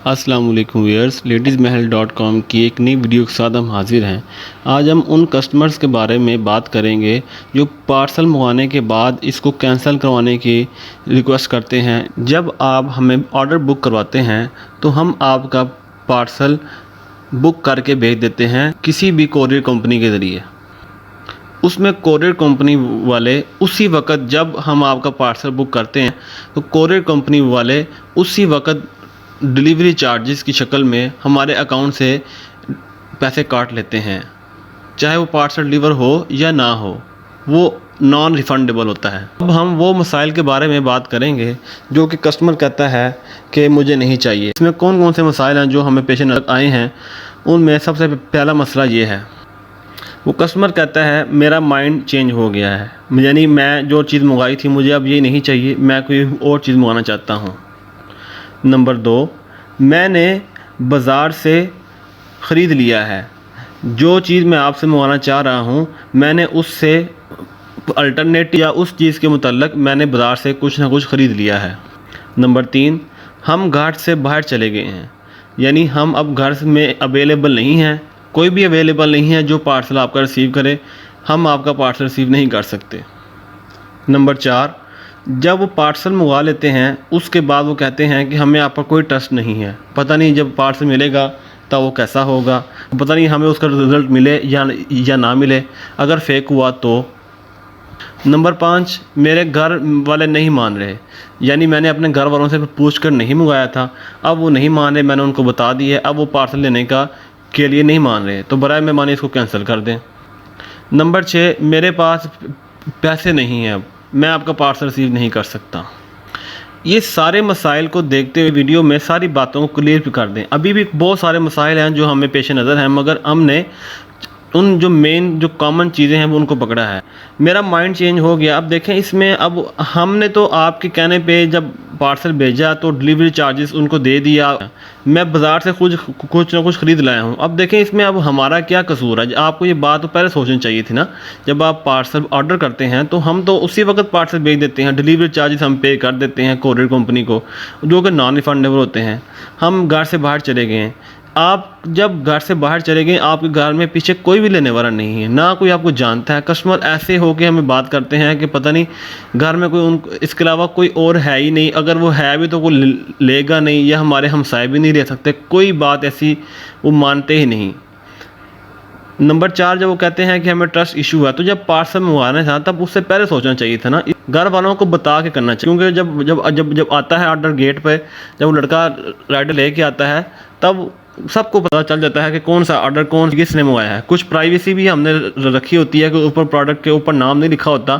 अस्सलाम वालेकुम viewers, ladiesmahal.com की एक नई वीडियो के साथ हम हाजिर हैं। आज हम उन कस्टमर्स के बारे में बात करेंगे जो पार्सल मंगवाने के बाद इसको कैंसिल करवाने की रिक्वेस्ट करते हैं। जब आप हमें ऑर्डर बुक करवाते हैं तो हम आपका पार्सल बुक करके भेज देते हैं किसी भी कोरियर कंपनी के ज़रिए। उसमें कोरियर कंपनी वाले उसी वक्त जब हम आपका पार्सल बुक करते हैं तो कोरियर कंपनी वाले उसी वक्त डिलीवरी चार्जेस की शक्ल में हमारे अकाउंट से पैसे काट लेते हैं। चाहे वो पार्सल डिलीवर हो या ना हो, वो नॉन रिफ़ंडेबल होता है। अब हम वो मसाइल के बारे में बात करेंगे जो कि कस्टमर कहता है कि मुझे नहीं चाहिए। इसमें कौन कौन से मसाइल हैं जो हमें पेश नज़र आए हैं। उनमें सबसे पहला मसला ये है, वो कस्टमर कहता है मेरा माइंड चेंज हो गया है, यानी मैं जो चीज़ मंगाई थी मुझे अब ये नहीं चाहिए, मैं कोई और चीज़ मंगाना चाहता हूँ। नंबर 2, मैंने बाज़ार से ख़रीद लिया है, जो चीज़ मैं आपसे मंगाना चाह रहा हूँ मैंने उससे अल्टरनेटिव या उस चीज़ के मुतल्लिक़ मैंने बाज़ार से कुछ ना कुछ ख़रीद लिया है। नंबर 3, हम घर से बाहर चले गए हैं, यानी हम अब घर में अवेलेबल नहीं हैं, कोई भी अवेलेबल नहीं है जो पार्सल आपका रिसीव करे, हम आपका पार्सल रिसीव नहीं कर सकते। नंबर 4, जब वो पार्सल मंगवा लेते हैं उसके बाद वो कहते हैं कि हमें आप पर कोई ट्रस्ट नहीं है, पता नहीं जब पार्सल मिलेगा तब वो कैसा होगा, पता नहीं हमें उसका रिज़ल्ट मिले या ना मिले, अगर फेक हुआ तो। नंबर 5, मेरे घर वाले नहीं मान रहे, यानी मैंने अपने घर वालों से पूछ कर नहीं मंगाया था, अब वो नहीं मान रहे, मैंने उनको बता दिया, अब वो पार्सल लेने के लिए नहीं मान रहे, तो बराए मेहरबानी इसको कैंसिल कर दें। नंबर 6, मेरे पास पैसे नहीं हैं, अब मैं आपका पार्सल रिसीव नहीं कर सकता। ये सारे मसाइल को देखते हुए वीडियो में सारी बातों को क्लियर कर दें। अभी भी बहुत सारे मसाइल हैं जो हमें पेश नज़र हैं, मगर हमने उन जो मेन जो कॉमन चीज़ें हैं वो उनको पकड़ा है। मेरा माइंड चेंज हो गया। अब देखें इसमें, अब हमने तो आपके कहने पे जब पार्सल भेजा तो डिलीवरी चार्जेस उनको दे दिया, मैं बाज़ार से कुछ ना कुछ ख़रीद लाया हूँ। अब देखें इसमें अब हमारा क्या कसूर है। आपको ये बात तो पहले सोचनी चाहिए थी ना, जब आप पार्सल ऑर्डर करते हैं तो हम तो उसी वक्त पार्सल भेज देते हैं, डिलीवरी चार्जेस हम पे कर देते हैं कोरियर कंपनी को, जो कि नॉन रिफंडेबल होते हैं। हम घर से बाहर चले गए हैं, आप जब घर से बाहर चले गए, आपके घर में पीछे कोई भी लेने वाला नहीं है, ना कोई आपको जानता है। कस्टमर ऐसे होके हमें बात करते हैं कि पता नहीं घर में कोई इसके अलावा कोई और है ही नहीं, अगर वो है भी तो कोई लेगा नहीं, या हमारे हमसाए भी नहीं ले सकते, कोई बात ऐसी वो मानते ही नहीं। नंबर 4, जब वो कहते हैं कि हमें ट्रस्ट इशू है, तो जब पार्सल मंगवाना था तब उससे पहले सोचना चाहिए था ना, घर वालों को बता के करना चाहिए। क्योंकि जब जब जब जब आता है ऑर्डर गेट पे, जब वो लड़का राइडर लेके आता है तब सबको पता चल जाता है कि कौन सा ऑर्डर कौन किसने मंगवाया है। कुछ प्राइवेसी भी हमने रखी होती है कि ऊपर प्रोडक्ट के ऊपर नाम नहीं लिखा होता,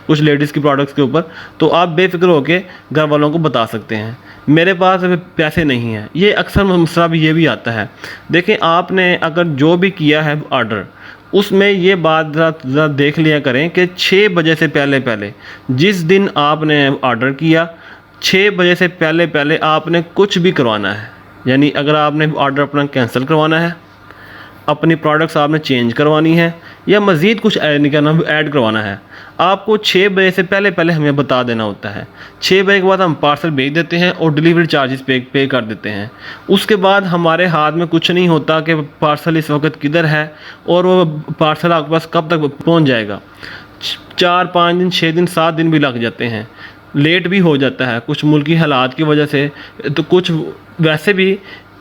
कुछ लेडीज़ की प्रोडक्ट्स के ऊपर, तो आप बेफिक्र होकर घर वालों को बता सकते हैं मेरे पास पैसे नहीं हैं। ये अक्सर मसला भी ये भी आता है। देखें, आपने अगर जो भी किया है ऑर्डर, उसमें ये बात ज़रा देख लिया करें कि 6 बजे से पहले जिस दिन आपने ऑर्डर किया, 6 बजे से पहले आपने कुछ भी करवाना है, यानी अगर आपने ऑर्डर अपना कैंसिल करवाना है, अपनी प्रोडक्ट्स आपने चेंज करवानी है, या मज़ीद कुछ ऐड करवाना है, आपको 6 बजे से पहले हमें बता देना होता है। 6 बजे के बाद हम पार्सल भेज देते हैं और डिलीवरी चार्जेस पे कर देते हैं। उसके बाद हमारे हाथ में कुछ नहीं होता कि पार्सल इस वक्त किधर है और वो पार्सल आपके पास कब तक पहुंच जाएगा। 4, 5 दिन, 6 दिन, 7 दिन भी लग जाते हैं, लेट भी हो जाता है कुछ मुल्की हालात की वजह से, तो कुछ वैसे भी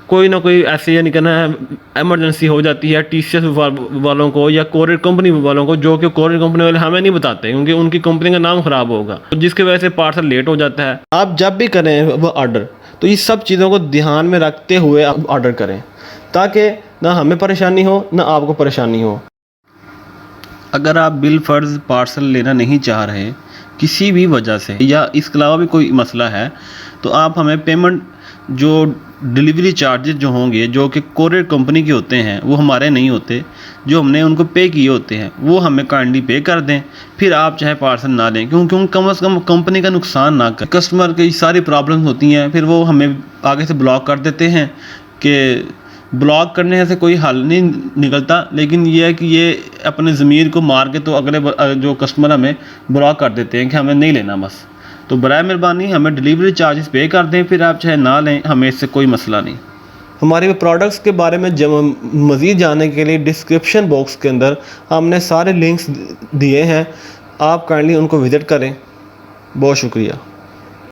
कोई ना कोई ऐसे यानी कहना है एमरजेंसी हो जाती है TCS वालों को या कोरियर कंपनी वालों को, जो कि कोरियर कंपनी वाले हमें नहीं बताते क्योंकि उनकी कंपनी का नाम ख़राब होगा, तो जिसकी वजह से पार्सल लेट हो जाता है। आप जब भी करें वो ऑर्डर तो ये सब चीज़ों को ध्यान में रखते हुए आप ऑर्डर करें, ताकि ना हमें परेशानी हो ना आपको परेशानी हो। अगर आप बिल फ़र्ज़ पार्सल लेना नहीं चाह रहे किसी भी वजह से, या इसके अलावा भी कोई मसला है, तो आप हमें पेमेंट जो डिलीवरी चार्जेस जो होंगे, जो कि कोरियर कंपनी के होते हैं, वो हमारे नहीं होते, जो हमने उनको पे किए होते हैं, वो हमें काइंडली पे कर दें। फिर आप चाहे पार्सल ना लें, क्योंकि कम से कम कंपनी का नुकसान ना करें। कस्टमर की सारी प्रॉब्लम्स होती हैं, फिर वो हमें आगे से ब्लॉक कर देते हैं कि ब्लॉक करने से कोई हल नहीं निकलता, लेकिन ये है कि ये अपने ज़मीर को मार के तो अगले जो कस्टमर हमें ब्लॉक कर देते हैं कि हमें नहीं लेना बस। तो बराए मेहरबानी हमें डिलीवरी चार्जेस पे कर दें, फिर आप चाहे ना लें, हमें इससे कोई मसला नहीं। हमारे प्रोडक्ट्स के बारे में मज़ीद जानने के लिए डिस्क्रिप्शन बॉक्स के अंदर हमने सारे लिंक्स दिए हैं, आप काइंडली उनको विज़िट करें। बहुत शुक्रिया।